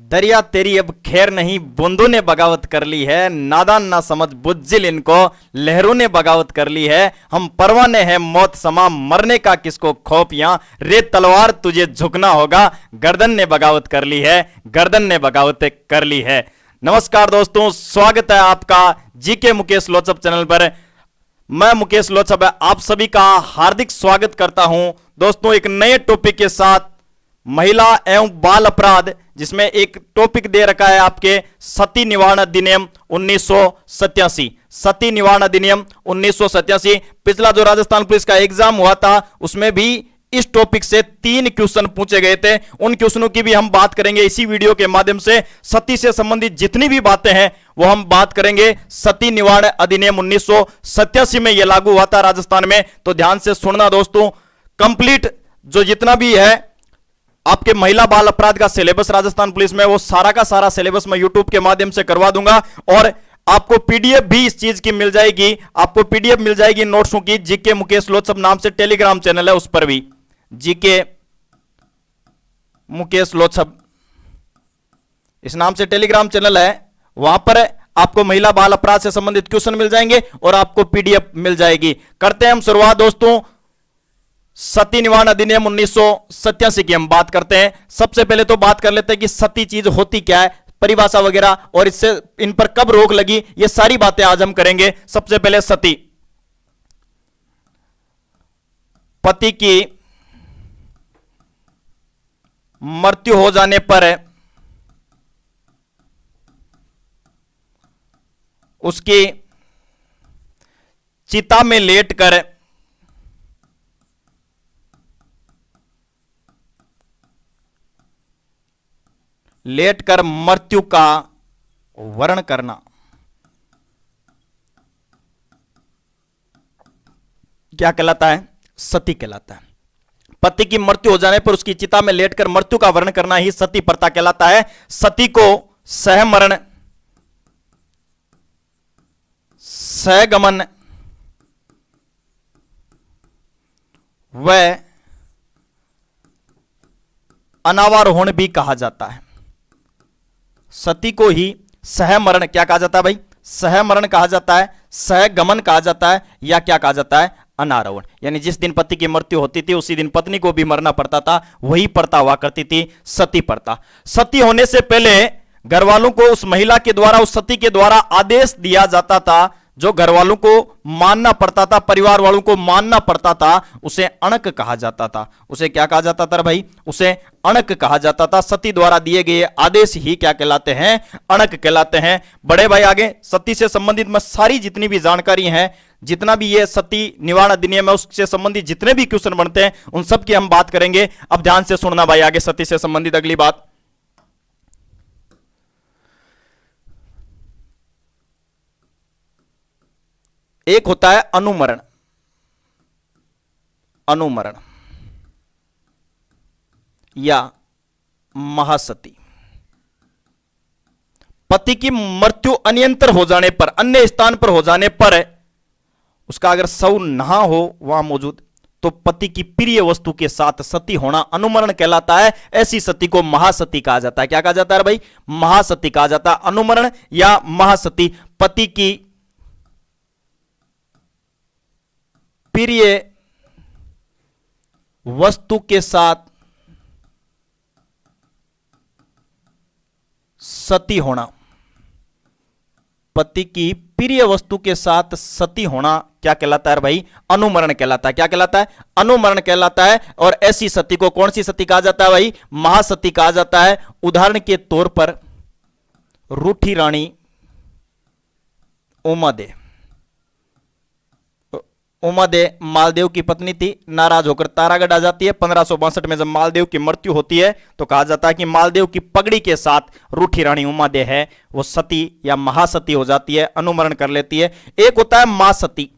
दरिया तेरी अब खैर नहीं, बूंदों ने बगावत कर ली है। नादान ना समझ बुज्जिल इनको, लहरों ने बगावत कर ली है। हम परवाने हैं मौत समा, मरने का किसको खौफ, यहां रे तलवार तुझे झुकना होगा। गर्दन ने बगावत कर ली है, गर्दन ने बगावत कर ली है। नमस्कार दोस्तों, स्वागत है आपका जीके मुकेश लोचप चैनल पर। मैं मुकेश लोचप आप सभी का हार्दिक स्वागत करता हूं। दोस्तों, एक नए टॉपिक के साथ महिला एवं बाल अपराध, जिसमें एक टॉपिक दे रखा है आपके सती निवारण अधिनियम 1987। सती निवारण अधिनियम 1987। पिछला जो राजस्थान पुलिस का एग्जाम हुआ था उसमें भी इस टॉपिक से 3 क्वेश्चन पूछे गए थे। उन क्वेश्चनों की भी हम बात करेंगे इसी वीडियो के माध्यम से। सती से संबंधित जितनी भी बातें हैं वो हम बात करेंगे। सती निवारण अधिनियम 1987 में यह लागू हुआ था राजस्थान में, तो ध्यान से सुनना दोस्तों। कंप्लीट जो जितना भी है आपके महिला बाल अपराध का सिलेबस राजस्थान पुलिस में, वो सारा का सारा सिलेबस मैं यूट्यूब के माध्यम से करवा दूंगा। और आपको पीडीएफ भी इस चीज की मिल जाएगी। आपको पीडीएफ मिल जाएगी नोट्सों की। जीके मुकेश लोचप नाम से टेलीग्राम चैनल है, उस पर भी जीके मुकेश लोचप इस नाम से टेलीग्राम चैनल है, वहां पर आपको महिला बाल अपराध से संबंधित क्वेश्चन मिल जाएंगे और आपको पीडीएफ मिल जाएगी। करते हैं हम शुरुआत दोस्तों। सती निवारण अधिनियम 1987 की हम बात करते हैं। सबसे पहले तो बात कर लेते हैं कि सती चीज होती क्या है, परिभाषा वगैरह, और इससे इन पर कब रोक लगी, ये सारी बातें आज हम करेंगे। सबसे पहले सती, पति की मृत्यु हो जाने पर उसकी चिता में लेटकर मृत्यु का वर्ण करना क्या कहलाता है? सती कहलाता है। पति की मृत्यु हो जाने पर उसकी चिता में लेटकर मृत्यु का वर्ण करना ही सती प्रथा कहलाता है। सती को सहमरण, सहगमन व अनावारोहण भी कहा जाता है। सती को ही सहमरण क्या कहा जाता है भाई? सहमरण कहा जाता है, सहगमन कहा जाता है, या क्या कहा जाता है? अनारोहण। यानी जिस दिन पति की मृत्यु होती थी उसी दिन पत्नी को भी मरना पड़ता था, वही प्रथा हुआ करती थी, सती प्रथा। सती होने से पहले घर वालों को उस महिला के द्वारा, उस सती के द्वारा आदेश दिया जाता था, जो घर वालों को मानना पड़ता था, परिवार वालों को मानना पड़ता था, उसे अणक कहा जाता था। उसे क्या कहा जाता था भाई? उसे अणक कहा जाता था। सती द्वारा दिए गए आदेश ही क्या कहलाते हैं? अणक कहलाते हैं। बड़े भाई आगे सती से संबंधित मैं सारी जितनी भी जानकारी है, जितना भी ये सती निवारण अधिनियम है उससे संबंधित जितने भी क्वेश्चन बनते हैं उन सब की हम बात करेंगे। अब ध्यान से सुनना भाई आगे सती से संबंधित अगली बात। एक होता है अनुमरण। अनुमरण या महासती। पति की मृत्यु अन्यंतर हो जाने पर, अन्य स्थान पर हो जाने पर, उसका अगर शव नहा हो वहां मौजूद, तो पति की प्रिय वस्तु के साथ सती होना अनुमरण कहलाता है। ऐसी सती को महासती कहा जाता है। क्या कहा जाता है भाई? महासती कहा जाता है। अनुमरण या महासती, पति की प्रिय वस्तु के साथ सती होना। पति की प्रिय वस्तु के साथ सती होना क्या कहलाता है भाई? अनुमरण कहलाता है। क्या कहलाता है? अनुमरण कहलाता है। और ऐसी सती को कौन सी सती कहा जाता है भाई? महासती कहा जाता है। उदाहरण के तौर पर रूठी रानी उमादे। उमादे मालदेव की पत्नी थी, नाराज होकर तारागढ़ आ जाती है। 1562 में जब मालदेव की मृत्यु होती है तो कहा जाता है कि मालदेव की पगड़ी के साथ रूठी रानी उमादे है, वो सती या महासती हो जाती है, अनुमरण कर लेती है। एक होता है मां सती,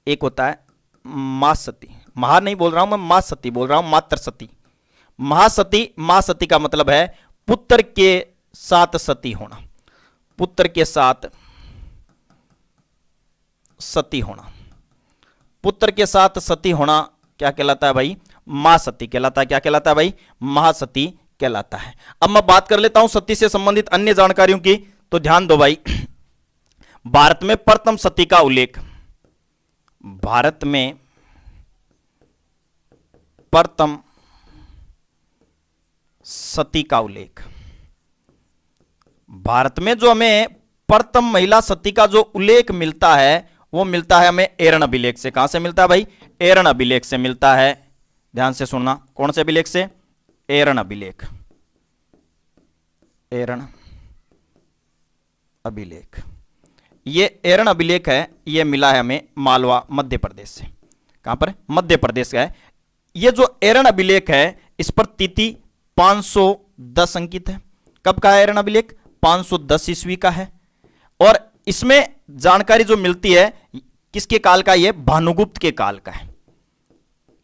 एक होता है मां सती। महा नहीं बोल रहा हूं मैं, मां सती बोल रहा हूं, मात्र सती। महासती, मां सती का मतलब है पुत्र के साथ सती होना। पुत्र के साथ सती होना। पुत्र के साथ सती होना क्या कहलाता है भाई? महासती कहलाता है। क्या कहलाता है भाई? महासती कहलाता है। अब मैं बात कर लेता हूं सती से संबंधित अन्य जानकारियों की, तो ध्यान दो भाई। भारत में प्रथम सती का उल्लेख, भारत में प्रथम सती का उल्लेख, भारत में जो हमें प्रथम महिला सती का जो उल्लेख मिलता है वो मिलता है हमें एरन अभिलेख से। कहां से मिलता है भाई? एरन अभिलेख से मिलता है। ध्यान से सुनना, कौन से अभिलेख से? एरन अभिलेख, एरन अभिलेख। ये एरन अभिलेख है, ये मिला है हमें मालवा मध्य प्रदेश से। कहां पर? मध्य प्रदेश का है। ये जो एरन अभिलेख है इस पर तिथि 510 अंकित है। कब का है एरन अभिलेख? 510 ईस्वी का है। और इसमें जानकारी जो मिलती है किसके काल का? ये भानुगुप्त के काल का है।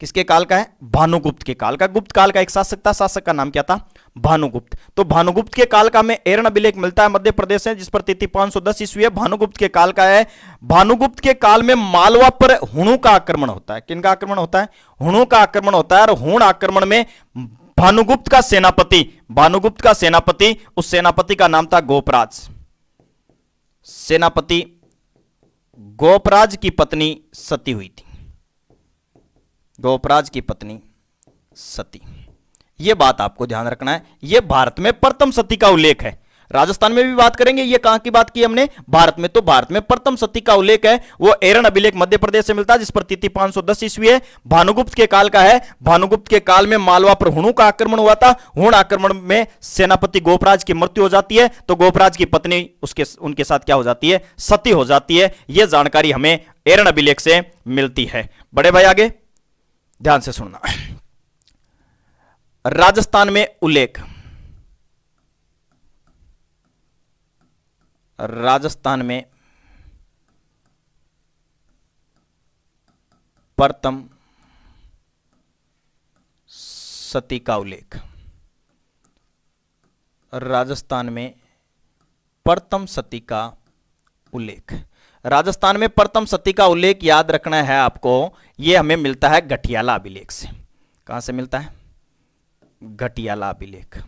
किसके काल का है? भानुगुप्त के काल का। गुप्त काल का एक शासक था, शासक का नाम क्या था? भानुगुप्त। तो भानुगुप्त के काल का में एरन अभिलेख मिलता है, मध्य प्रदेश से, जिस पर तिथि 510 ईस्वी है। भानुगुप्त के काल का है। भानुगुप्त के काल में मालवा पर हुणों का आक्रमण होता है। किनका आक्रमण होता है? हुणों का आक्रमण होता है। और हुण आक्रमण में भानुगुप्त का सेनापति, भानुगुप्त का सेनापति, उस सेनापति का नाम था गोपराज। सेनापति गोपराज की पत्नी सती हुई थी। गोपराज की पत्नी सती, यह बात आपको ध्यान रखना है। यह भारत में प्रथम सती का उल्लेख है। राजस्थान में भी बात करेंगे। ये कहां की बात की हमने? भारत में। तो भारत में प्रथम सती का उल्लेख है वो एरन अभिलेख मध्य प्रदेश से मिलता है, जिस पर तिथि 510 ईस्वी है। भानुगुप्त के काल का है। भानुगुप्त के काल में मालवा पर हुणों का आक्रमण हुआ था। हुण आक्रमण में सेनापति गोपराज की मृत्यु हो जाती है, तो गोपराज की पत्नी उनके साथ क्या हो जाती है? सती हो जाती है। यह जानकारी हमें एरन अभिलेख से मिलती है। बड़े भाई आगे ध्यान से सुनना। राजस्थान में उल्लेख, राजस्थान में प्रथम सती का उल्लेख, राजस्थान में प्रथम सती का उल्लेख। राजस्थान में प्रथम सती का उल्लेख याद रखना है आपको। यह हमें मिलता है घटियाला अभिलेख से। कहां से मिलता है? घटियाला अभिलेख।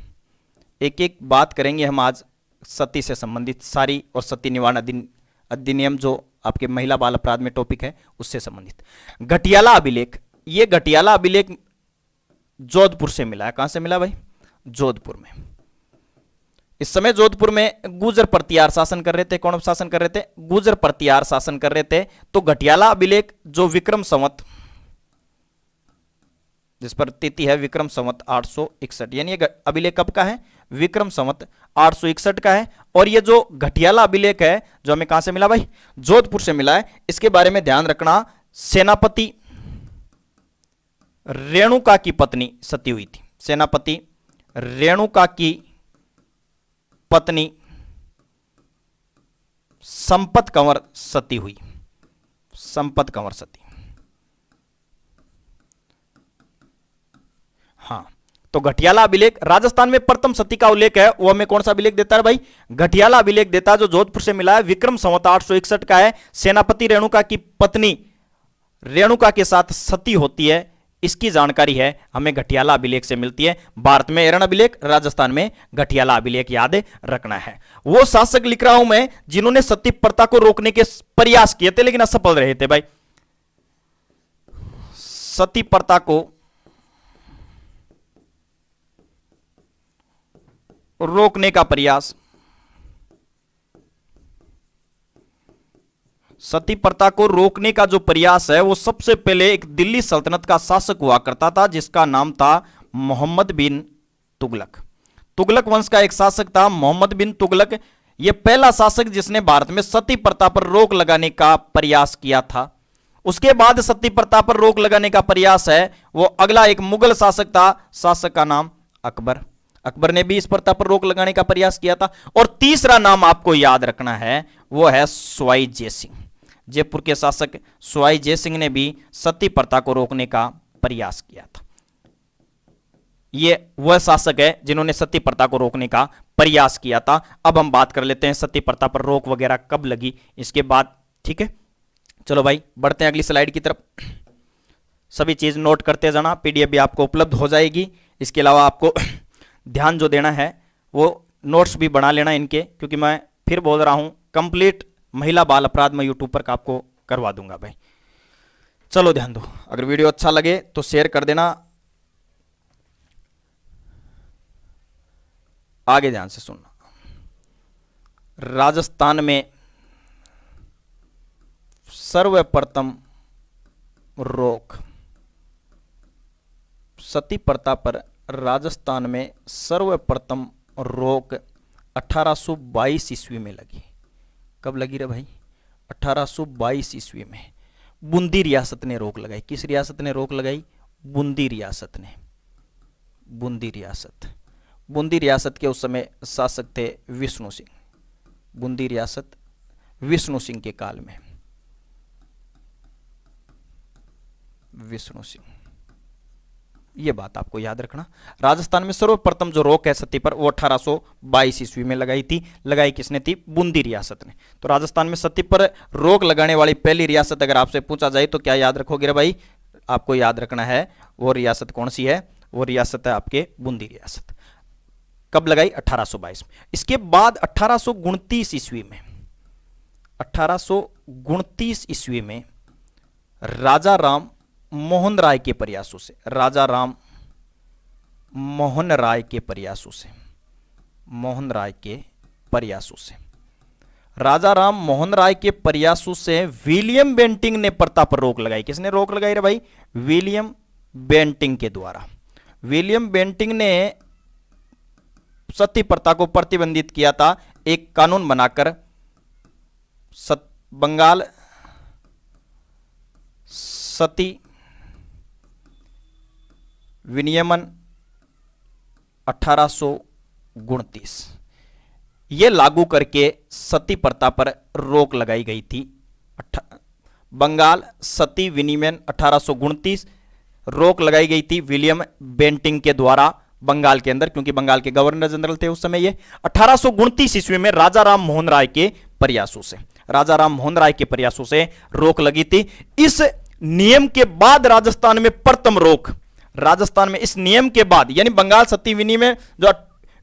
एक एक बात करेंगे हम आज सती से संबंधित सारी, और सती निवारण अधिनियम जो आपके महिला बाल अपराध में टॉपिक है उससे संबंधित। घटियाला अभिलेख, ये घटियाला अभिलेख जोधपुर से मिला है। कहां से मिला भाई? जोधपुर में। इस समय जोधपुर में गुर्जर प्रतिहार शासन कर रहे थे। कौन शासन कर रहे थे? गुर्जर प्रतिहार शासन कर रहे थे। तो घटियाला अभिलेख जो विक्रम संवत, जिस पर तिथि है विक्रम संवत 861, यानी ये अभिलेख कब का है? विक्रम संवत 861 का है। और ये जो घटियाला अभिलेख है जो हमें कहां से मिला भाई? जोधपुर से मिला है। इसके बारे में ध्यान रखना, सेनापति रेणुका की पत्नी सती हुई थी। सेनापति रेणुका की पत्नी संपत कंवर सती हुई। संपत कंवर सती। हां, तो घटियाला अभिलेख राजस्थान में प्रथम सती का उल्लेख है। वो हमें कौन सा अभिलेख देता है भाई? घटियाला अभिलेख देता है, जो जोधपुर से मिला है। विक्रम संवत 861 का है। सेनापति रेणुका की पत्नी रेणुका के साथ सती होती है, इसकी जानकारी है हमें घटियाला अभिलेख से मिलती है। भारत में एरन अभिलेख, राजस्थान में घटियाला अभिलेख याद रखना है। वो शासक लिख रहा हूं मैं जिन्होंने सती प्रथा को रोकने के प्रयास किए थे लेकिन असफल रहे थे भाई। सती प्रथा को रोकने का प्रयास, सती प्रथा को रोकने का जो प्रयास है वो सबसे पहले एक दिल्ली सल्तनत का शासक हुआ करता था जिसका नाम था मोहम्मद बिन तुगलक। तुगलक वंश का एक शासक था मोहम्मद बिन तुगलक। यह पहला शासक जिसने भारत में सती प्रथा पर रोक लगाने का प्रयास किया था। उसके बाद सती प्रथा पर रोक लगाने का प्रयास है वो अगला एक मुगल शासक था, शासक का नाम अकबर। अकबर ने भी इस प्रथा पर रोक लगाने का प्रयास किया था। और तीसरा नाम आपको याद रखना है वो है सवाई जय सिंह। जयपुर के शासक सवाई जय सिंह ने भी सती प्रथा को रोकने का प्रयास किया था। ये वह शासक है जिन्होंने सती प्रथा को रोकने का प्रयास किया था। अब हम बात कर लेते हैं सती प्रथा पर रोक वगैरह कब लगी इसके बाद, ठीक है। चलो भाई बढ़ते हैं अगली स्लाइड की तरफ। सभी चीज नोट करते जाना, पीडीएफ भी आपको उपलब्ध हो जाएगी। इसके अलावा आपको ध्यान जो देना है वो नोट्स भी बना लेना इनके, क्योंकि मैं फिर बोल रहा हूं कंप्लीट महिला बाल अपराध मैं यूट्यूब पर आपको करवा दूंगा भाई। चलो ध्यान दो, अगर वीडियो अच्छा लगे तो शेयर कर देना, आगे ध्यान से सुनना। राजस्थान में सर्वप्रथम रोक, सती प्रथा पर राजस्थान में सर्वप्रथम रोक 1822 ईस्वी में लगी। कब लगी रे भाई? 1822 ईस्वी में बूंदी रियासत ने रोक लगाई। किस रियासत ने रोक लगाई? बूंदी रियासत ने। बूंदी रियासत, बूंदी रियासत के उस समय शासक थे विष्णु सिंह। बूंदी रियासत विष्णु सिंह के काल में, विष्णु सिंह, ये बात आपको याद रखना। राजस्थान में सर्वप्रथम जो रोक है सती पर वो 1822 ईस्वी में लगाई थी। लगाई किसने थी? बूंदी रियासत ने। तो राजस्थान में सती पर रोक लगाने वाली पहली रियासत अगर आपसे पूछा जाए तो क्या याद रखोगे रे भाई? आपको याद रखना है वो रियासत कौन सी है? वो रियासत है आपके बूंदी रियासत। कब लगाई? 1822 में। इसके बाद 1829 ईस्वी में, 1829 ईस्वी में राजा राम मोहन राय के प्रयासों से, राजा राम मोहन राय के प्रयासों से, मोहन राय के प्रयासों से, राजा राम मोहन राय के प्रयासों से विलियम बेंटिंक ने प्रथा पर रोक लगाई। किसने रोक लगाई रे भाई? विलियम बेंटिंक के द्वारा। विलियम बेंटिंक ने सती प्रथा को प्रतिबंधित किया था, एक कानून बनाकर बंगाल सती विनियमन 1829 ये लागू करके सती प्रथा पर रोक लगाई गई थी। बंगाल सती विनियमन 1829 रोक लगाई गई थी विलियम बेंटिंक के द्वारा बंगाल के अंदर, क्योंकि बंगाल के गवर्नर जनरल थे उस समय। ये 1829 ईस्वी में राजा राम मोहन राय के प्रयासों से, राजा राम मोहन राय के प्रयासों से रोक लगी थी। इस नियम के बाद राजस्थान में प्रथम रोक, राजस्थान में इस नियम के बाद, यानी बंगाल सती विनियमन जो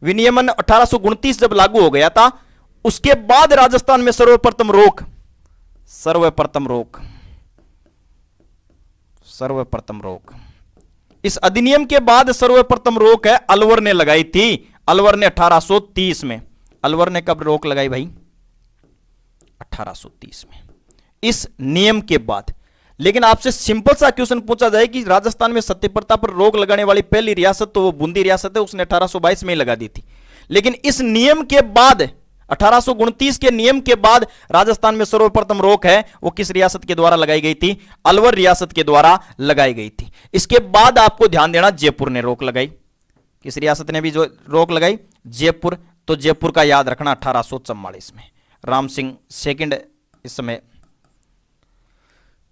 विनियमन 1829 जब लागू हो गया था, उसके बाद राजस्थान में सर्वप्रथम रोक, सर्वप्रथम रोक, सर्वप्रथम रोक, इस अधिनियम के बाद सर्वप्रथम रोक है अलवर ने लगाई थी। अलवर ने 1830 में, अलवर ने कब रोक लगाई भाई? 1830 में, इस नियम के बाद। लेकिन आपसे सिंपल सा क्वेश्चन पूछा जाए कि राजस्थान में सती प्रथा पर रोक लगाने वाली पहली रियासत तो वो बूंदी रियासत है, उसने 1822 में ही लगा दी थी। लेकिन इस नियम के बाद 1829 के नियम के बाद राजस्थान में सर्वप्रथम रोक है वो किस रियासत के द्वारा लगाई गई थी? अलवर रियासत के द्वारा लगाई गई थी। इसके बाद आपको ध्यान देना, जयपुर ने रोक लगाई। किस रियासत ने भी जो रोक लगाई? जयपुर। तो जयपुर का याद रखना 1844 में राम सिंह सेकंड इस समय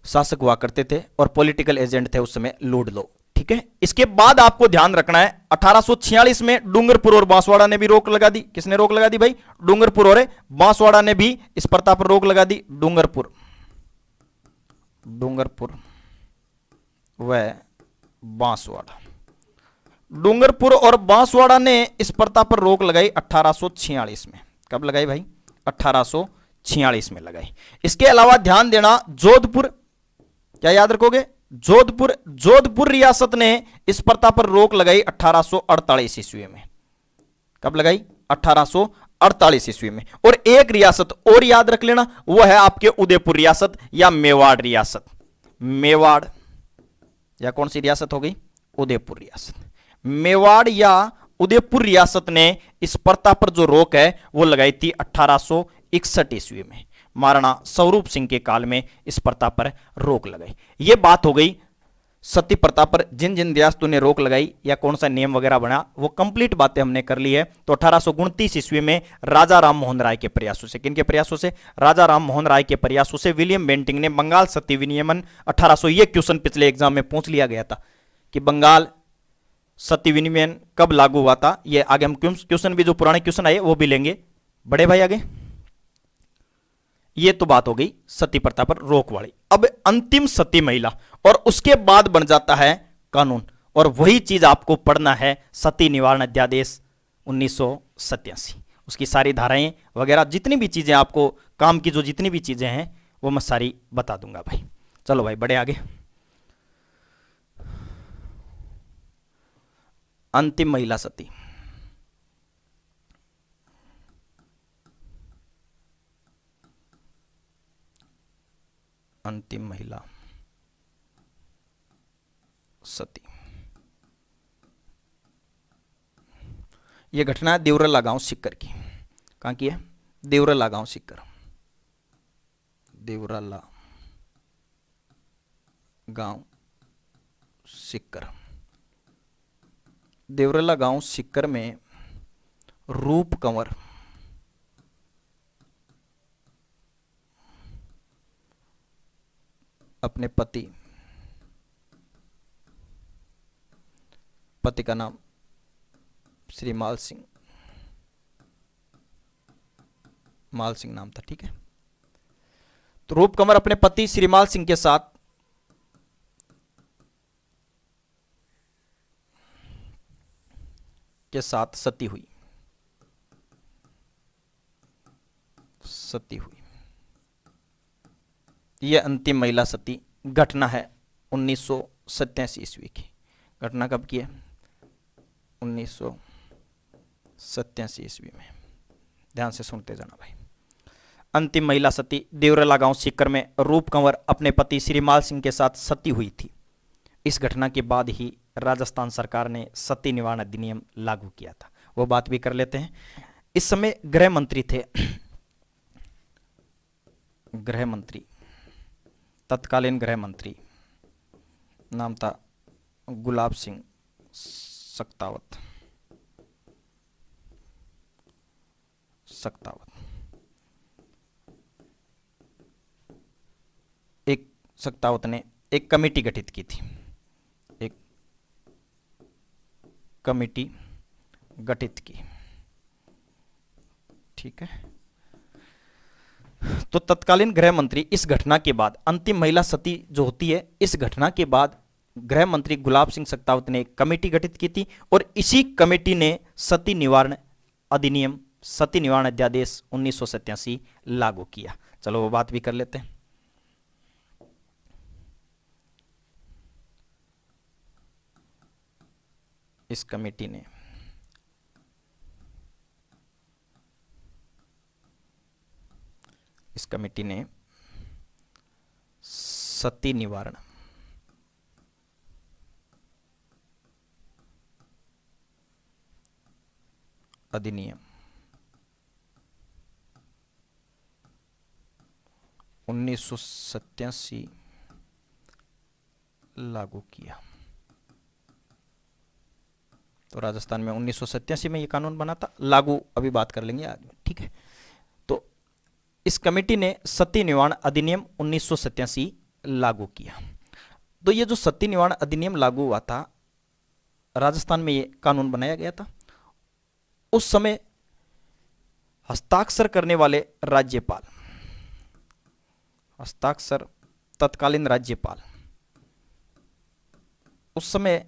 शासक हुआ करते थे और पॉलिटिकल एजेंट थे उस समय लूडलो। ठीक है, इसके बाद आपको ध्यान रखना है 1846 में डूंगरपुर और बांसवाड़ा ने भी रोक लगा दी। किसने रोक लगा दी भाई? डूंगरपुर और बांसवाड़ा ने भी इस प्रथा पर रोक लगा दी। डूंगरपुर, डूंगरपुर व बांसवाड़ा, डूंगरपुर और बांसवाड़ा ने इस प्रथा पर रोक लगाई 1846 में। कब लगाई भाई? 1846 में लगाई। इसके अलावा ध्यान देना जोधपुर, क्या याद रखोगे? जोधपुर, जोधपुर रियासत ने इस प्रथा पर रोक लगाई 1848 ईस्वी में। कब लगाई? 1848 ईस्वी में। और एक रियासत और याद रख लेना, वो है आपके उदयपुर रियासत या मेवाड़ रियासत। मेवाड़ या कौन सी रियासत हो गई? उदयपुर रियासत। मेवाड़ या उदयपुर रियासत ने इस प्रथा पर जो रोक है वो लगाई थी 1861 ईस्वी में। महाराणा स्वरूप सिंह के काल में इस प्रथा पर रोक लगाई। यह बात हो गई सती प्रथा पर जिन जिन रियासतों ने रोक लगाई या कौन सा नियम वगैरह बना, वो कंप्लीट बातें हमने कर ली है। तो 1829 ईस्वी में राजा राम मोहन राय के प्रयासों से, किनके प्रयासों से? राजा राम मोहन राय के प्रयासों से विलियम बेंटिंक ने बंगाल सती विनियमन 1800, ये क्वेश्चन पिछले एग्जाम में पूछ लिया गया था कि बंगाल सती विनियमन कब लागू हुआ था। ये आगे हम क्वेश्चन भी जो पुराने क्वेश्चन आए वो भी लेंगे। बड़े भाई आगे, ये तो बात हो गई सती प्रथा पर रोक वाली। अब अंतिम सती महिला और उसके बाद बन जाता है कानून, और वही चीज आपको पढ़ना है सती निवारण अध्यादेश 1987। उसकी सारी धाराएं वगैरह जितनी भी चीजें आपको काम की, जो जितनी भी चीजें हैं वो मैं सारी बता दूंगा भाई। चलो भाई बढ़े आगे। अंतिम महिला सती। अंतिम महिला सती। यह घटना है देवरला गांव सिक्कर की। कहां की है? देवरला गांव सिक्कर। देवरला गांव सिक्कर। देवरला गांव सिक्कर में रूप कंवर अपने पति का नाम श्री माल सिंह नाम था, ठीक है। तो रूप कंवर अपने पति श्रीमाल सिंह के साथ सती हुई। यह अंतिम महिला सती घटना है 1987 ईस्वी की। घटना कब की है? 1987 ईस्वी में। ध्यान से सुनते जाना भाई। अंतिम महिला सती देवरला गांव सीकर में रूप कंवर अपने पति श्रीमाल सिंह के साथ सती हुई थी। इस घटना के बाद ही राजस्थान सरकार ने सती निवारण अधिनियम लागू किया था। वो बात भी कर लेते हैं। इस समय गृह मंत्री थे, तत्कालीन गृह मंत्री नाम था गुलाब सिंह सख्तावत। सख्तावत ने एक कमेटी गठित की थी। ठीक है। तो तत्कालीन गृह मंत्री इस घटना के बाद, अंतिम महिला सती जो होती है, इस घटना के बाद गृह मंत्री गुलाब सिंह सख्तावत ने एक कमेटी गठित की थी और इसी कमेटी ने सती निवारण अध्यादेश 1987 लागू किया। चलो वो बात भी कर लेते हैं। इस कमेटी ने सती निवारण अधिनियम 1987 लागू किया। तो राजस्थान में 1987 में यह कानून बना था। लागू अभी बात कर लेंगे आगे, ठीक है। तो इस कमेटी ने सती निवारण अधिनियम 1987 लागू किया। तो ये जो सती निवारण अधिनियम लागू हुआ था, राजस्थान में ये कानून बनाया गया था। उस समय हस्ताक्षर करने वाले राज्यपाल, तत्कालीन राज्यपाल, उस समय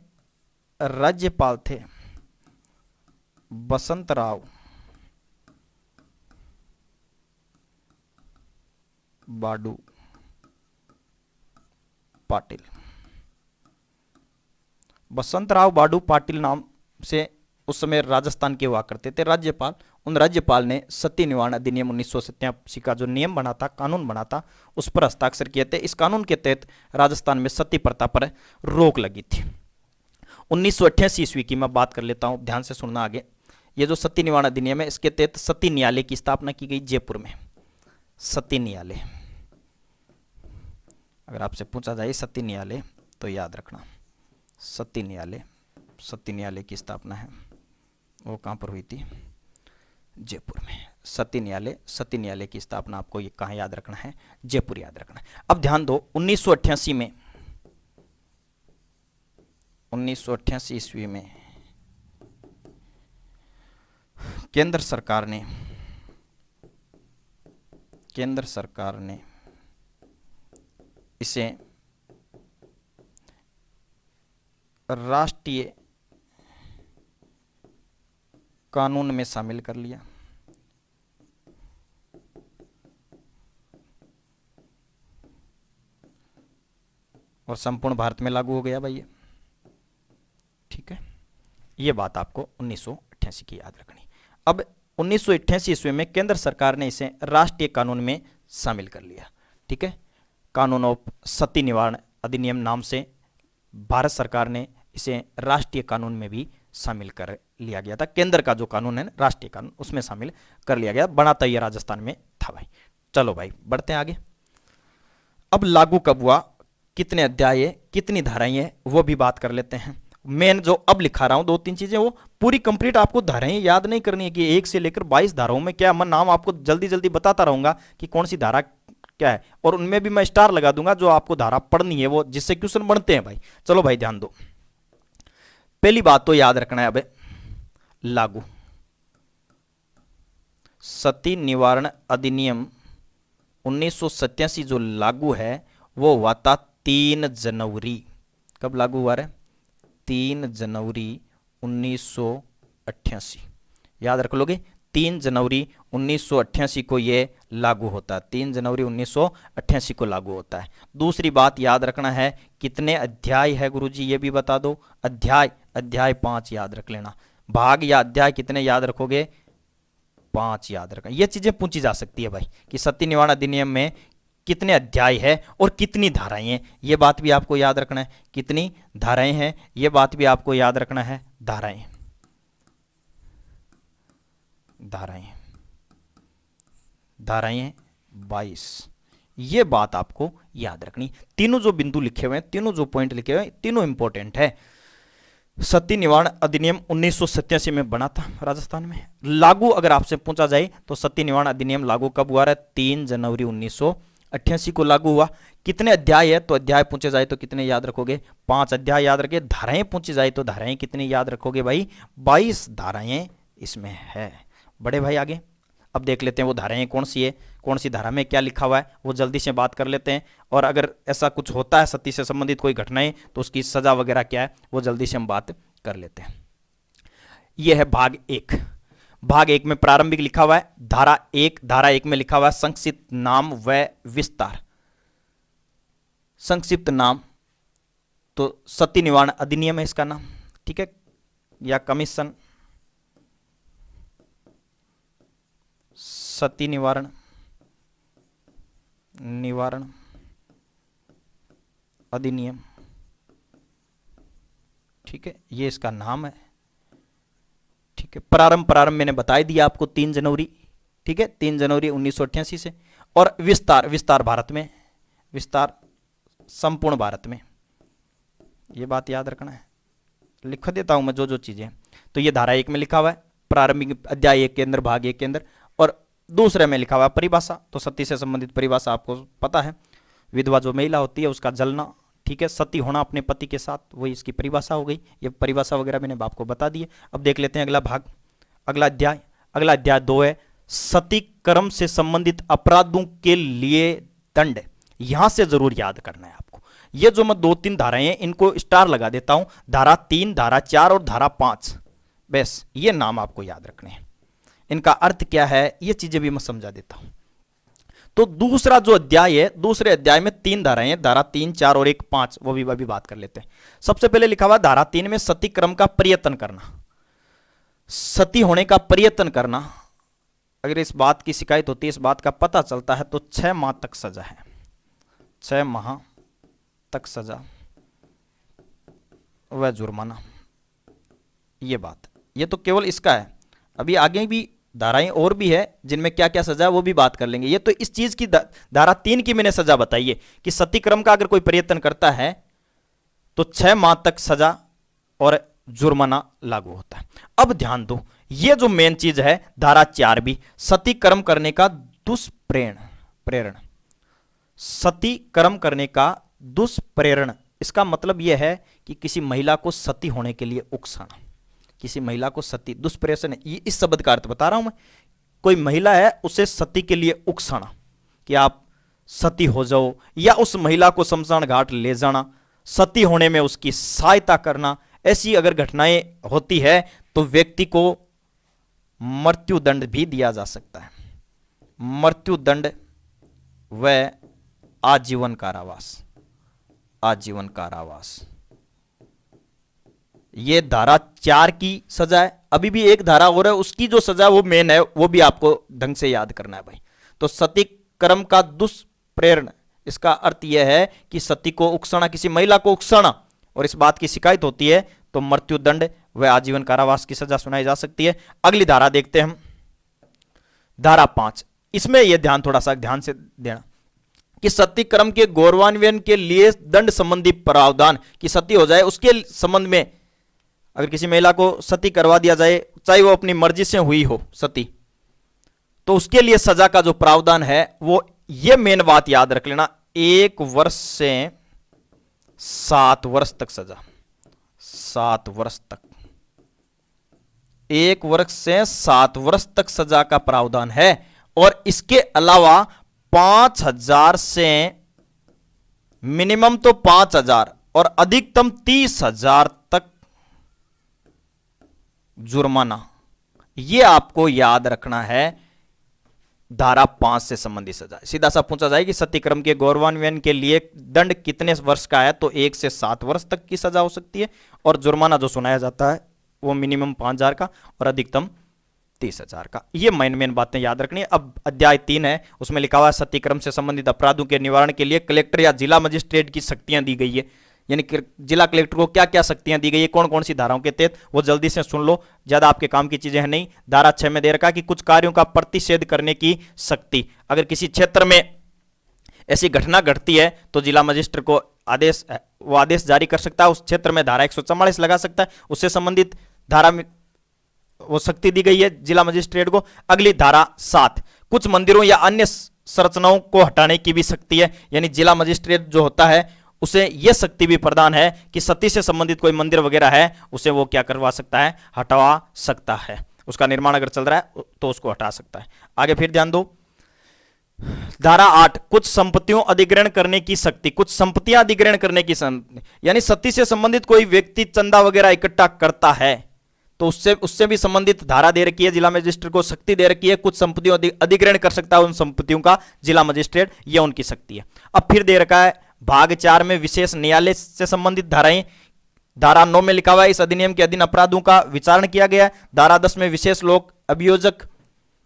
राज्यपाल थे बसंतराव बाडू पाटिल। बसंतराव बाडू पाटिल नाम से उस समय राजस्थान के हुआ करते थे राज्यपाल। उन राज्यपाल ने सती निवारण अधिनियम 1987 का जो नियम बना था, कानून बना था, उस पर हस्ताक्षर किए थे। इस कानून के तहत राजस्थान में सती प्रथा पर रोक लगी थी। 1988 ईस्वी की मैं बात कर लेता हूं, ध्यान से सुनना आगे। ये जो सती निवारण अधिनियम है, इसके तहत सती न्यायालय की स्थापना की गई जयपुर में। सती न्यायालय, अगर आपसे पूछा जाए सती न्यायालय तो याद रखना, सती न्यायालय की स्थापना है वो कहां पर हुई थी? जयपुर में। सती न्यायालय की स्थापना आपको ये कहां याद रखना है? जयपुर याद रखना है। अब ध्यान दो, 1988 ईस्वी में केंद्र सरकार ने इसे राष्ट्रीय कानून में शामिल कर लिया। और संपूर्ण भारत में लागू हो गया भाई ये, ठीक है। ये बात आपको 1988 की याद रखनी। अब 1988 ईस्वी में केंद्र सरकार ने इसे राष्ट्रीय कानून में शामिल कर लिया, ठीक है। कानून ऑफ सती निवारण अधिनियम नाम से भारत सरकार ने इसे राष्ट्रीय कानून में भी शामिल कर लिया गया था। केंद्र का जो कानून है राष्ट्रीय कानून, उसमें शामिल कर लिया गया। बना तो ये राजस्थान में था भाई। चलो भाई बढ़ते हैं आगे। अब लागू कब हुआ, कितने अध्याय है, कितनी धाराएं हैं, वो भी बात कर लेते हैं। मेन जो अब लिखा रहा हूं 2-3 चीजें, वो पूरी कंप्लीट आपको धाराएं याद नहीं करनी है कि 1 से लेकर 22 धाराओं में क्या। मैं नाम आपको जल्दी जल्दी बताता रहूंगा कि कौन सी धारा क्या है, और उनमें भी मैं स्टार लगा दूंगा जो आपको धारा पढ़नी है, वो जिससे क्वेश्चन बनते हैं भाई। चलो भाई ध्यान दो। पहली बात तो याद रखना है अब लागू सती निवारण अधिनियम 1987 जो लागू है वो हुआ था 3 जनवरी। कब लागू हुआ है? 3 जनवरी 1988। याद रख लोगे, 3 जनवरी 1988 को ये लागू होता है। 3 जनवरी 1988 को लागू होता है। दूसरी बात याद रखना है, कितने अध्याय है गुरुजी ये भी बता दो। अध्याय 5 याद रख लेना। भाग या अध्याय कितने याद रखोगे? 5 याद रखना। ये चीजें पूछी जा सकती है भाई कि सती निवारण अधिनियम में कितने अध्याय है और कितनी धाराएं हैं, ये बात भी आपको याद रखना है। कितनी धाराएं हैं ये बात भी आपको याद रखना है। धाराएं 22, ये बात आपको याद रखनी। तीनों जो बिंदु लिखे हुए हैं, तीनों जो पॉइंट लिखे हुए हैं, तीनों इंपॉर्टेंट है। सती निवारण अधिनियम 1987 में बना था राजस्थान में। लागू अगर आपसे पूछा जाए तो सती निवारण अधिनियम लागू कब हुआ है? 3 जनवरी 1988 को लागू हुआ। कितने अध्याय है? तो अध्याय पूछे जाए तो कितने याद रखोगे? 5 अध्याय याद रखे। धाराएं पूछी जाए तो धाराएं कितनी याद रखोगे भाई? 22 धाराएं इसमें है। बड़े भाई आगे अब देख लेते हैं वो धाराएं कौन सी है, कौन सी धारा में क्या लिखा हुआ है, वो जल्दी से बात कर लेते हैं। और अगर ऐसा कुछ होता है सती से संबंधित कोई घटनाएं तो उसकी सजा वगैरह क्या है वो जल्दी से हम बात कर लेते हैं। यह है भाग 1। भाग 1 में प्रारंभिक लिखा हुआ है धारा 1। धारा 1 में लिखा हुआ है संक्षिप्त नाम व विस्तार। संक्षिप्त नाम तो सती निवारण अधिनियम है इसका नाम, ठीक है, या कमीशन सती निवारण अधिनियम, ठीक है, ये इसका नाम है, ठीक है। प्रारंभ मैंने बता दिया आपको 3 जनवरी, ठीक है, 3 जनवरी 1988 से। और विस्तार भारत में, विस्तार संपूर्ण भारत में, ये बात याद रखना है। लिख देता हूं मैं जो चीजें। तो ये धारा 1 में लिखा हुआ है प्रारंभिक अध्याय 1 के अंदर, भाग 1 के अंदर। और दूसरे में लिखा हुआ परिभाषा, तो सती से संबंधित परिभाषा आपको पता है। विधवा जो महिला होती है उसका जलना, ठीक है, सती होना अपने पति के साथ, वही इसकी परिभाषा हो गई। ये परिभाषा वगैरह मैंने आपको बता दी है। अब देख लेते हैं अगला भाग, अगला अध्याय 2 है सती कर्म से संबंधित अपराधों के लिए दंड। यहां से जरूर याद करना है आपको। ये जो मैं 2-3 धाराएं हैं इनको स्टार लगा देता हूं, धारा 3, धारा 4 और धारा 5। बस ये नाम आपको याद रखने हैं। इनका अर्थ क्या है ये चीजें भी मैं समझा देता हूं। तो दूसरा जो अध्याय है, दूसरे अध्याय में 3 धाराएं हैं, धारा 3, 4 और 1, 5, वो भी अभी बात कर लेते हैं। सबसे पहले लिखा हुआ धारा 3 में सती क्रम का प्रयत्न करना, सती होने का प्रयत्न करना। अगर इस बात की शिकायत होती है, इस बात का पता चलता है तो 6 माह तक सजा है। 6 माह तक सजा व जुर्माना। ये बात, ये तो केवल इसका है। अभी आगे भी धाराएं और भी है जिनमें क्या क्या सजा है वो भी बात कर लेंगे। ये तो इस चीज की धारा 3 की मैंने सजा बताई है कि सती क्रम का अगर कोई प्रयत्न करता है तो 6 माह तक सजा और जुर्माना लागू होता है। अब ध्यान दो, ये जो मेन चीज है धारा 4 भी, सती कर्म करने का दुष्प्रेरण, सती कर्म करने का दुष्प्रेरण। इसका मतलब यह है कि किसी महिला को सती होने के लिए उकसाना, किसी महिला को सती, दुष्प्रेरण इस शब्द का अर्थ बता रहा हूं मैं। कोई महिला है उसे सती के लिए उकसाना कि आप सती हो जाओ, या उस महिला को शमशान घाट ले जाना, सती होने में उसकी सहायता करना, ऐसी अगर घटनाएं होती है तो व्यक्ति को मृत्युदंड भी दिया जा सकता है। मृत्युदंड व आजीवन कारावास। आजीवन कारावास ये धारा 4 की सजा है। अभी भी एक धारा और है, उसकी जो सजा वो मेन है, वो भी आपको ढंग से याद करना है भाई। तो सती कर्म का दुष्प्रेरण, इसका अर्थ यह है कि सती को उकसाना, किसी महिला को उकसाना, और इस बात की शिकायत होती है तो मृत्युदंड व आजीवन कारावास की सजा सुनाई जा सकती है। अगली धारा देखते हैं हम, धारा 5। इसमें यह ध्यान थोड़ा सा ध्यान से देना कि सती कर्म के गौरवान्वयन के लिए दंड संबंधी प्रावधान, कि सती हो जाए उसके संबंध में अगर किसी महिला को सती करवा दिया जाए, चाहे वो अपनी मर्जी से हुई हो सती, तो उसके लिए सजा का जो प्रावधान है वो, ये मेन बात याद रख लेना, 1 वर्ष से 7 वर्ष तक सजा। 7 वर्ष तक, 1 वर्ष से 7 वर्ष तक सजा का प्रावधान है। और इसके अलावा 5,000 से मिनिमम तो 5,000 और अधिकतम 30,000 तक जुर्माना, यह आपको याद रखना है। धारा 5 से संबंधित सजा सीधा सा पूछा जाए कि सतीक्रम के गौरवान्वयन के लिए दंड कितने वर्ष का है, तो 1 से 7 वर्ष तक की सजा हो सकती है। और जुर्माना जो सुनाया जाता है वो मिनिमम 5,000 का और अधिकतम 30,000 का। ये मेन बातें याद रखनी है। अब अध्याय 3 है, उसमें लिखा हुआ है सतीक्रम से संबंधित अपराधों के निवारण के लिए कलेक्टर या जिला मजिस्ट्रेट की शक्तियां दी गई है। यानी कि जिला कलेक्टर को क्या क्या शक्तियां दी गई है, कौन कौन सी धाराओं के तहत, वो जल्दी से सुन लो, ज्यादा आपके काम की चीजें हैं नहीं। धारा 6 में दे रखा कि कुछ कार्यों का प्रतिषेध करने की शक्ति, अगर किसी क्षेत्र में ऐसी घटना घटती है तो जिला मजिस्ट्रेट को आदेश जारी कर सकता है। उस क्षेत्र में धारा 144 लगा सकता है, उससे संबंधित धारा में वो शक्ति दी गई है जिला मजिस्ट्रेट को। अगली धारा 7, कुछ मंदिरों या अन्य संरचनाओं को हटाने की भी शक्ति है। यानी जिला मजिस्ट्रेट जो होता है उसे यह शक्ति भी प्रदान है कि सती से संबंधित कोई मंदिर वगैरह है उसे वो क्या करवा सकता है, हटवा सकता है। उसका निर्माण अगर चल रहा है तो उसको हटा सकता है। आगे फिर ध्यान दो, धारा 8, कुछ संपत्तियों अधिग्रहण करने की शक्ति। कुछ संपत्तियां अधिग्रहण करने की, यानी सती से संबंधित कोई व्यक्ति चंदा वगैरह इकट्ठा करता है तो उससे भी संबंधित धारा दे रखी है, जिला मजिस्ट्रेट को शक्ति दे रखी है, कुछ संपत्तियों अधिग्रहण कर सकता है उन संपत्तियों का जिला मजिस्ट्रेट, यह उनकी शक्ति है। अब फिर दे रखा है भाग 4 में विशेष न्यायालय से संबंधित धाराएं। धारा 9 में लिखा हुआ है इस अधिनियम के अधीन अपराधों का विचारण किया गया है। धारा 10 में विशेष लोक अभियोजक,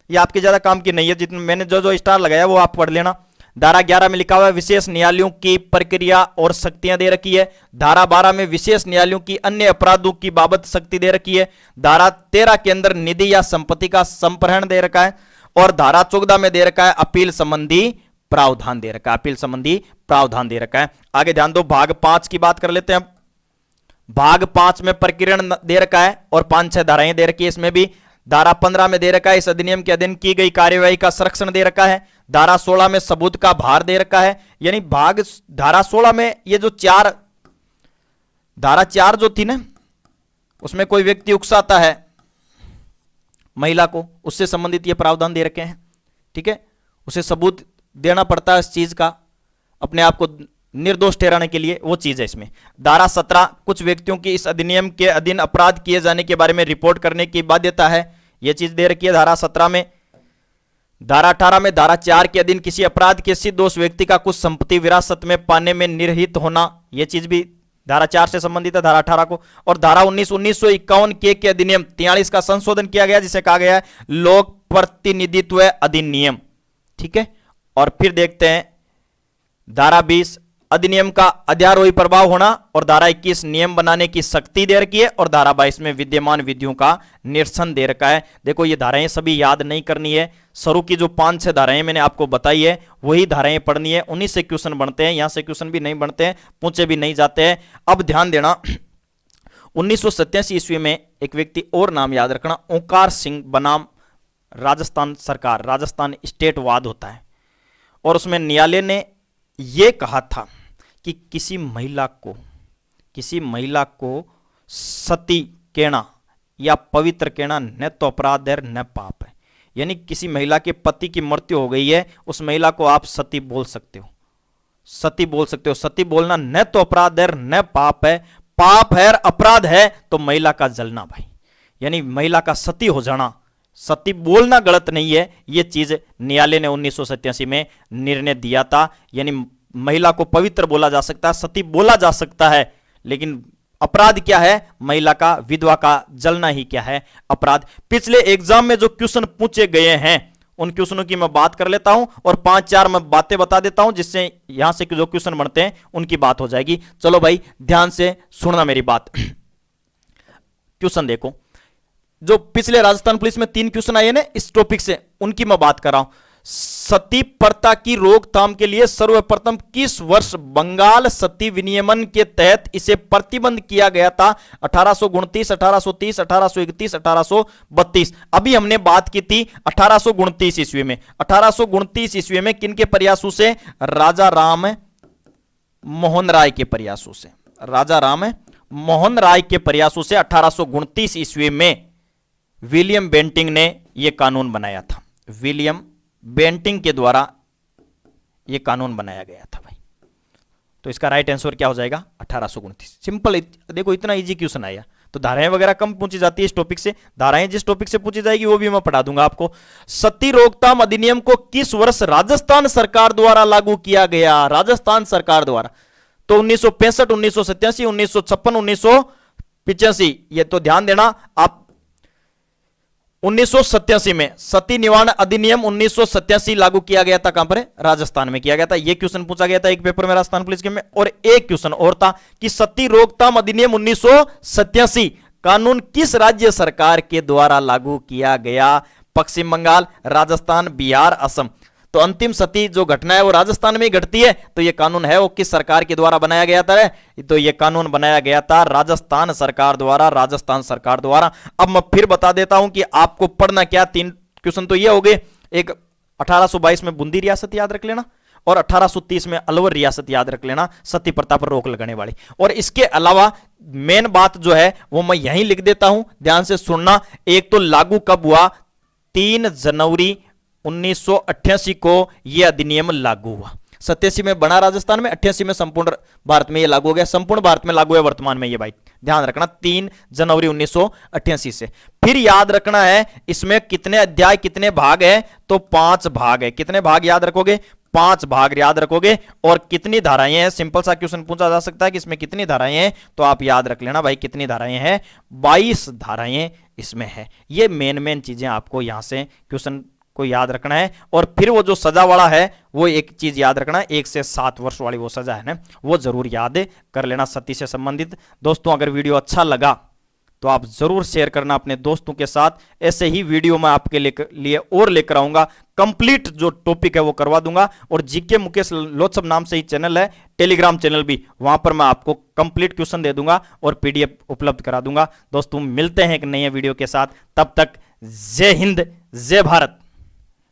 ये आपके ज्यादा काम की नहीं है, जितने मैंने जो स्टार लगाया वो आप पढ़ लेना। धारा 11 में लिखा हुआ है विशेष न्यायालयों की प्रक्रिया और शक्तियां दे रखी है। धारा 12 में विशेष न्यायालयों की अन्य अपराधों की बाबत शक्ति दे रखी है। धारा 13 के अंदर निधि या संपत्ति का संप्रहरण दे रखा है। और धारा 14 में दे रखा है अपील संबंधी प्रावधान दे रखा है, अपील संबंधी प्रावधान दे रखा है। आगे ध्यान दो, भाग 5 की बात कर लेते हैं। भाग 5 में प्रकरण दे रखा है और 5-6 धाराएं दे रखी है। इसमें भी धारा 15 में दे रखा है इस अधिनियम के अधीन की गई कार्यवाही का संरक्षण दे रखा है। धारा 16 में सबूत का भार दे रखा है। यानी भाग धारा 16 में ये जो धारा 4 जो थी ना, उसमें कोई व्यक्ति उकसाता है महिला को, उससे संबंधित ये प्रावधान दे रखे हैं। ठीक है, उसे सबूत देना पड़ता है इस चीज का, अपने आप को निर्दोष ठहराने के लिए, वो चीज है इसमें। धारा 17, कुछ व्यक्तियों की इस अधिनियम के अधीन अपराध किए जाने के बारे में रिपोर्ट करने की बाध्यता है, यह चीज दे रखी है धारा 17 में। धारा 18 में धारा 4 के अधीन किसी अपराध के सिद्ध उस व्यक्ति का कुछ संपत्ति विरासत में पाने में निर्हित होना, यह चीज भी धारा 4 से संबंधित है धारा 18 को। और धारा 1951 के अधिनियम 43 का संशोधन किया गया, जिसे कहा गया है लोक प्रतिनिधित्व अधिनियम। ठीक है, और फिर देखते हैं धारा 20, अधिनियम का अध्यारोही प्रभाव होना। और धारा 21, नियम बनाने की शक्ति दे रखी है। और धारा 22 में विद्यमान विधियों का निरसन दे रखा है। देखो ये धाराएं सभी याद नहीं करनी है, शुरू की जो 5-6 धाराएं मैंने आपको बताई है वही धाराएं पढ़नी है, उन्हीं से क्वेश्चन बनते हैं, यहां से क्वेश्चन भी नहीं बनते हैं, पूछे भी नहीं जाते हैं। अब ध्यान देना, 1987 ईस्वी में एक व्यक्ति और नाम याद रखना, ओंकार सिंह बनाम राजस्थान सरकार, राजस्थान स्टेट वाद होता है। और उसमें न्यायालय ने यह कहा था कि किसी महिला को सती कहना या पवित्र कहना न तो अपराध है न पाप है। यानी किसी महिला के पति की मृत्यु हो गई है, उस महिला को आप सती बोल सकते हो, सती बोल सकते हो। सती बोलना न तो अपराध है न पाप है, पाप है और अपराध है तो महिला का जलना भाई, यानी महिला का सती हो जाना। सती बोलना गलत नहीं है, यह चीज न्यायालय ने 1987 में निर्णय दिया था। यानी महिला को पवित्र बोला जा सकता है, सती बोला जा सकता है, लेकिन अपराध क्या है? महिला का, विधवा का जलना ही क्या है? अपराध। पिछले एग्जाम में जो क्वेश्चन पूछे गए हैं उन क्वेश्चनों की मैं बात कर लेता हूं और 5-4 मैं बातें बता देता हूं, जिससे यहां से जो क्वेश्चन बनते हैं उनकी बात हो जाएगी। चलो भाई ध्यान से सुनना मेरी बात। क्वेश्चन देखो, जो पिछले राजस्थान पुलिस में 3 क्वेश्चन आए ना इस टॉपिक से, उनकी मैं बात कर रहा हूं। सती प्रथा की रोकथाम के लिए सर्वप्रथम किस वर्ष बंगाल सती विनियमन के तहत इसे प्रतिबंध किया गया था? 1829, 1830, 1831, 1832। अभी हमने बात की थी 1829 ईस्वी में। 1829 ईस्वी में किनके प्रयासों से? राजा राम मोहन राय के प्रयासों से। राजा राम मोहन राय के प्रयासों से 1829 ईस्वी में विलियम बेंटिंग ने यह कानून बनाया था। विलियम बेंटिंग के द्वारा यह कानून बनाया गया था भाई। तो इसका राइट आंसर क्या हो जाएगा? 1829। सिंपल, देखो इतना इजी क्वेश्चन आया। तो धाराएं वगैरह कम पूछी जाती है इस टॉपिक से, धाराएं जिस टॉपिक से पूछी जाएगी वो भी मैं पढ़ा दूंगा आपको। सती रोकथाम अधिनियम को किस वर्ष राजस्थान सरकार द्वारा लागू किया गया? राजस्थान सरकार द्वारा। तो 1965, 1987, 1956, 1985। ये तो ध्यान देना आप। 1987 में सती निवारण अधिनियम 1987 लागू किया गया था। कहां पर? राजस्थान में किया गया था। यह क्वेश्चन पूछा गया था एक पेपर में राजस्थान पुलिस के में। और एक क्वेश्चन और था कि सती रोकथाम अधिनियम 1987 कानून किस राज्य सरकार के द्वारा लागू किया गया? पश्चिम बंगाल, राजस्थान, बिहार, असम। तो अंतिम सती जो घटना है वो राजस्थान में ही घटती है। तो ये कानून है वो किस सरकार के द्वारा बनाया गया था? तो ये कानून बनाया गया था राजस्थान सरकार द्वारा। राजस्थान सरकार द्वारा। अब मैं फिर बता देता हूं कि आपको पढ़ना क्या। 3 क्वेश्चन तो ये हो गए। एक 1822 में बूंदी रियासत याद रख लेना, और 1830 में अलवर रियासत याद रख लेना, सती प्रथा पर रोक लगाने वाली। और इसके अलावा मेन बात जो है वो मैं यहीं लिख देता हूं, ध्यान से सुनना। एक तो लागू कब हुआ? 3 जनवरी 1988 को यह अधिनियम लागू हुआ। 87 में बना राजस्थान में, 88 में संपूर्ण भारत में यह लागू हो गया। संपूर्ण भारत में लागू है वर्तमान में ये भाई, ध्यान रखना। 3 जनवरी 1988 से। फिर याद रखना है इसमें कितने अध्याय कितने भाग है? तो 5 भाग है। कितने भाग याद रखोगे? 5 भाग याद रखोगे। और कितनी धाराएं हैं? सिंपल सा क्वेश्चन पूछा जा सकता है कि इसमें कितनी धाराएं हैं, तो आप याद रख लेना भाई कितनी धाराएं हैं। 22 धाराएं इसमें है। ये मेन चीजें आपको यहां से क्वेश्चन को याद रखना है। और फिर वो जो सजा वाला है वो एक चीज याद रखना, 1 से 7 वर्ष वाली वो सजा है ना, वो जरूर याद कर लेना सती से संबंधित। दोस्तों अगर वीडियो अच्छा लगा तो आप जरूर शेयर करना अपने दोस्तों के साथ। ऐसे ही वीडियो मैं आपके लिए और लेकर आऊंगा। कंप्लीट जो टॉपिक है वो करवा दूंगा। और जीके मुकेश लोचब नाम से ही चैनल है, टेलीग्राम चैनल भी, वहां पर मैं आपको कंप्लीट क्वेश्चन दे दूंगा और पीडीएफ उपलब्ध करा दूंगा। दोस्तों मिलते हैं एक नए वीडियो के साथ, तब तक जय हिंद, जय भारत।